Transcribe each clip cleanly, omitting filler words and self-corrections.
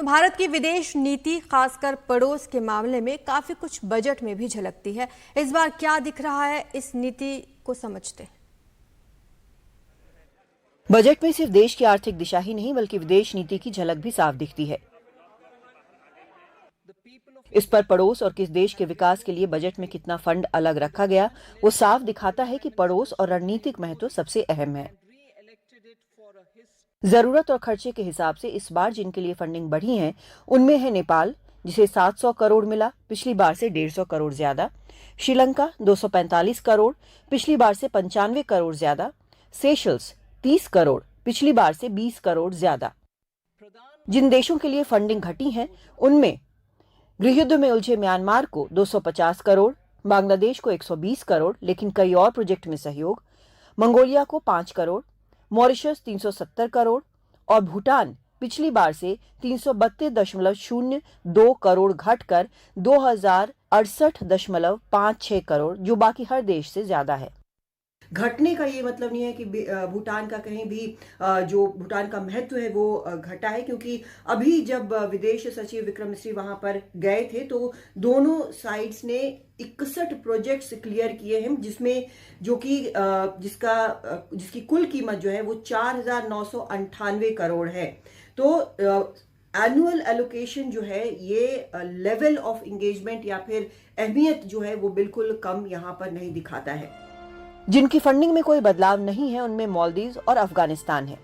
तो भारत की विदेश नीति खासकर पड़ोस के मामले में काफी कुछ बजट में भी झलकती है। इस बार क्या दिख रहा है, इस नीति को समझते हैं। बजट में सिर्फ देश की आर्थिक दिशा ही नहीं बल्कि विदेश नीति की झलक भी साफ दिखती है। इस पर पड़ोस और किस देश के विकास के लिए बजट में कितना फंड अलग रखा गया, वो साफ दिखाता है कि पड़ोस और रणनीतिक महत्व सबसे अहम है। जरूरत और खर्चे के हिसाब से इस बार जिनके लिए फंडिंग बढ़ी है उनमें है नेपाल, जिसे 700 करोड़ मिला, पिछली बार से 150 करोड़ ज्यादा। श्रीलंका 245 करोड़, पिछली बार से 95 करोड़ ज्यादा। सेशल्स 30 करोड़, पिछली बार से 20 करोड़ ज्यादा। जिन देशों के लिए फंडिंग घटी है उनमें गृहयुद्ध में उलझे म्यांमार को 250 करोड़, बांग्लादेश को 120 करोड़ लेकिन कई और प्रोजेक्ट में सहयोग, मंगोलिया को 5 करोड़, मॉरिशस 370 करोड़ और भूटान पिछली बार से 332.02 करोड़ घटकर 2068.56 करोड़, जो बाकी हर देश से ज्यादा है। घटने का ये मतलब नहीं है कि भूटान का कहीं भी जो भूटान का महत्व है वो घटा है, क्योंकि अभी जब विदेश सचिव विक्रम मिस्री वहां पर गए थे तो दोनों साइड्स ने 61 प्रोजेक्ट्स क्लियर किए हैं, जिसमें जो कि जिसकी कुल कीमत जो है वो 4,998 करोड़ है। तो एनुअल एलोकेशन जो है ये लेवल ऑफ एंगेजमेंट या फिर अहमियत जो है वो बिल्कुल कम यहाँ पर नहीं दिखाता है। जिनकी फंडिंग में कोई बदलाव नहीं है उनमें मालदीव और अफगानिस्तान है।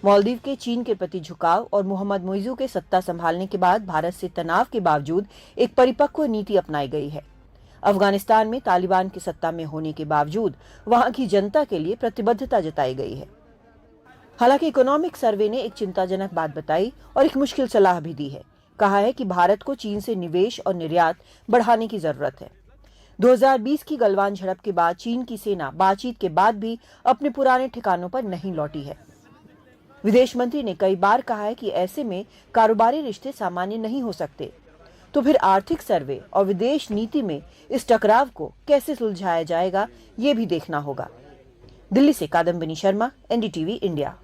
मालदीव के चीन के प्रति झुकाव और मोहम्मद मुइज़ू के सत्ता संभालने के बाद भारत से तनाव के बावजूद एक परिपक्व नीति अपनाई गई है। अफगानिस्तान में तालिबान की सत्ता में होने के बावजूद वहां की जनता के लिए प्रतिबद्धता जताई गई है। हालांकि इकोनॉमिक सर्वे ने एक चिंताजनक बात बताई और एक मुश्किल सलाह भी दी है। कहा है कि भारत को चीन से निवेश और निर्यात बढ़ाने की जरूरत है। 2020 की गलवान झड़प के बाद चीन की सेना बातचीत के बाद भी अपने पुराने ठिकानों पर नहीं लौटी है। विदेश मंत्री ने कई बार कहा है कि ऐसे में कारोबारी रिश्ते सामान्य नहीं हो सकते। तो फिर आर्थिक सर्वे और विदेश नीति में इस टकराव को कैसे सुलझाया जाएगा, ये भी देखना होगा। दिल्ली से कादम्बिनी शर्मा, एनडीटीवी इंडिया।